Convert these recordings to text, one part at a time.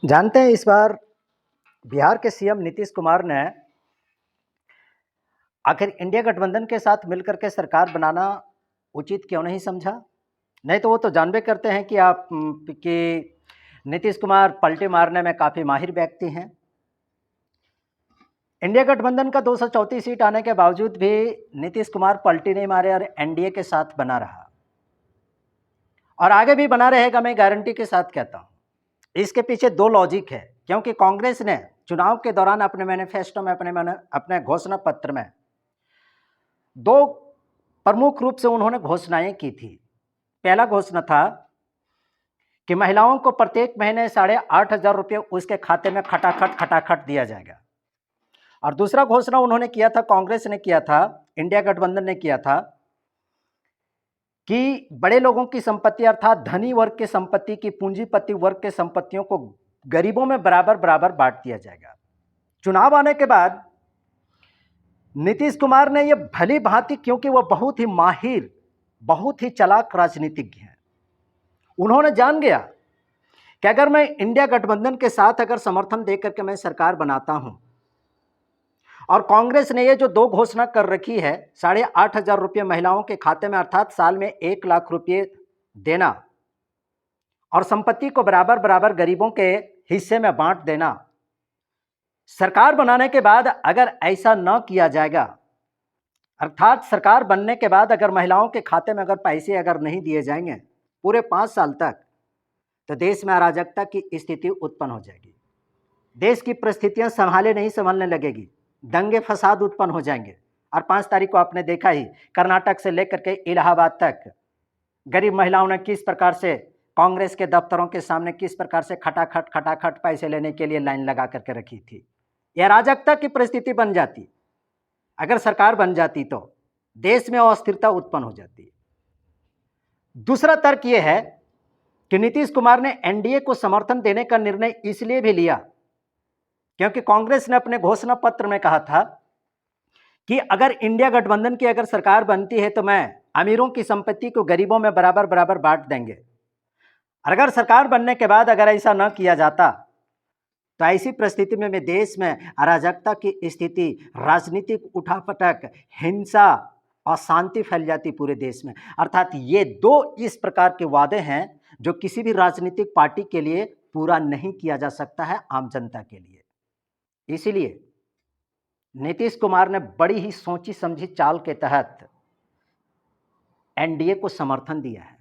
जानते हैं इस बार बिहार के सीएम नीतीश कुमार ने आखिर इंडिया गठबंधन के साथ मिलकर के सरकार बनाना उचित क्यों नहीं समझा? नहीं तो वो तो जानबे करते हैं कि नीतीश कुमार पलटे मारने में काफ़ी माहिर व्यक्ति हैं। इंडिया गठबंधन का 234 सीट आने के बावजूद भी नीतीश कुमार पलटी नहीं मारे और एनडीए के साथ बना रहा और आगे भी बना रहेगा, मैं गारंटी के साथ कहता हूँ। इसके पीछे दो लॉजिक है, क्योंकि कांग्रेस ने चुनाव के दौरान अपने मैनिफेस्टो में अपने घोषणा पत्र में दो प्रमुख रूप से उन्होंने घोषणाएं की थी। पहला घोषणा था कि महिलाओं को प्रत्येक महीने 8,500 रुपये उसके खाते में खटाखट दिया जाएगा। और दूसरा घोषणा उन्होंने किया था, कांग्रेस ने किया था, इंडिया गठबंधन ने किया था कि बड़े लोगों की संपत्ति अर्थात धनी वर्ग के संपत्ति की, पूंजीपति वर्ग के संपत्तियों को गरीबों में बराबर बराबर बांट दिया जाएगा। चुनाव आने के बाद नीतीश कुमार ने यह भली भांति, क्योंकि वह बहुत ही माहिर, बहुत ही चालाक राजनीतिज्ञ हैं, उन्होंने जान गया कि अगर मैं इंडिया गठबंधन के साथ अगर समर्थन देकर के मैं सरकार बनाता हूं और कांग्रेस ने ये जो दो घोषणा कर रखी है 8,500 रुपये महिलाओं के खाते में अर्थात साल में 1 लाख रुपये देना और संपत्ति को बराबर बराबर गरीबों के हिस्से में बांट देना, सरकार बनाने के बाद अगर ऐसा न किया जाएगा, अर्थात सरकार बनने के बाद अगर महिलाओं के खाते में अगर पैसे अगर नहीं दिए जाएंगे पूरे 5 साल तक, तो देश में अराजकता की स्थिति उत्पन्न हो जाएगी। देश की परिस्थितियां संभालने लगेगी, दंगे फसाद उत्पन्न हो जाएंगे। और 5 तारीख को आपने देखा ही, कर्नाटक से लेकर के इलाहाबाद तक गरीब महिलाओं ने किस प्रकार से कांग्रेस के दफ्तरों के सामने किस प्रकार से खटाखट पैसे लेने के लिए लाइन लगा करके रखी थी। यह अराजकता की परिस्थिति बन जाती, अगर सरकार बन जाती तो देश में अस्थिरता उत्पन्न हो जाती। दूसरा तर्क यह है कि नीतीश कुमार ने एनडीए को समर्थन देने का निर्णय इसलिए भी लिया क्योंकि कांग्रेस ने अपने घोषणा पत्र में कहा था कि अगर इंडिया गठबंधन की अगर सरकार बनती है तो मैं अमीरों की संपत्ति को गरीबों में बराबर बराबर बांट देंगे। और अगर सरकार बनने के बाद अगर ऐसा न किया जाता तो ऐसी परिस्थिति में देश में अराजकता की स्थिति, राजनीतिक उठापटक, हिंसा, अशांति फैल जाती पूरे देश में। अर्थात ये दो इस प्रकार के वादे हैं जो किसी भी राजनीतिक पार्टी के लिए पूरा नहीं किया जा सकता है आम जनता के लिए। इसीलिए नीतीश कुमार ने बड़ी ही सोची समझी चाल के तहत एनडीए को समर्थन दिया है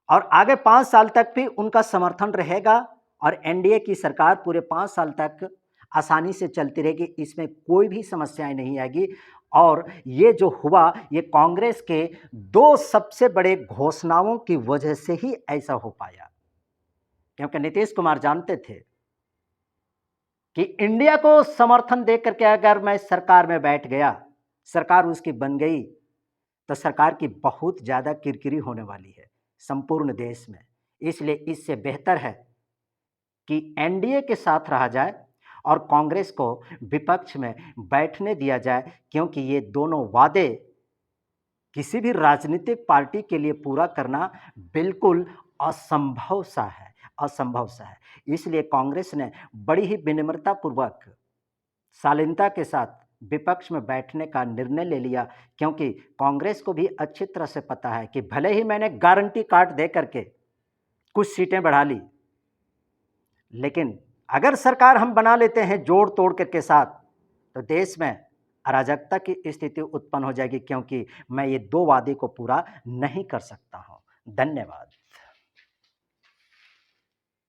और आगे 5 साल तक भी उनका समर्थन रहेगा और एनडीए की सरकार पूरे 5 साल तक आसानी से चलती रहेगी, इसमें कोई भी समस्याएं नहीं आएगी। और ये जो हुआ ये कांग्रेस के दो सबसे बड़े घोषणाओं की वजह से ही ऐसा हो पाया, क्योंकि नीतीश कुमार जानते थे कि इंडिया को समर्थन देकर के अगर मैं सरकार में बैठ गया, सरकार उसकी बन गई, तो सरकार की बहुत ज़्यादा किरकिरी होने वाली है संपूर्ण देश में। इसलिए इससे बेहतर है कि एनडीए के साथ रहा जाए और कांग्रेस को विपक्ष में बैठने दिया जाए, क्योंकि ये दोनों वादे किसी भी राजनीतिक पार्टी के लिए पूरा करना बिल्कुल असंभव सा है। इसलिए कांग्रेस ने बड़ी ही विनम्रतापूर्वक, शालीनता के साथ विपक्ष में बैठने का निर्णय ले लिया, क्योंकि कांग्रेस को भी अच्छी तरह से पता है कि भले ही मैंने गारंटी कार्ड दे करके कुछ सीटें बढ़ा ली, लेकिन अगर सरकार हम बना लेते हैं जोड़ तोड़ के साथ, तो देश में अराजकता की स्थिति उत्पन्न हो जाएगी, क्योंकि मैं ये दो वादे को पूरा नहीं कर सकता हूं। धन्यवाद।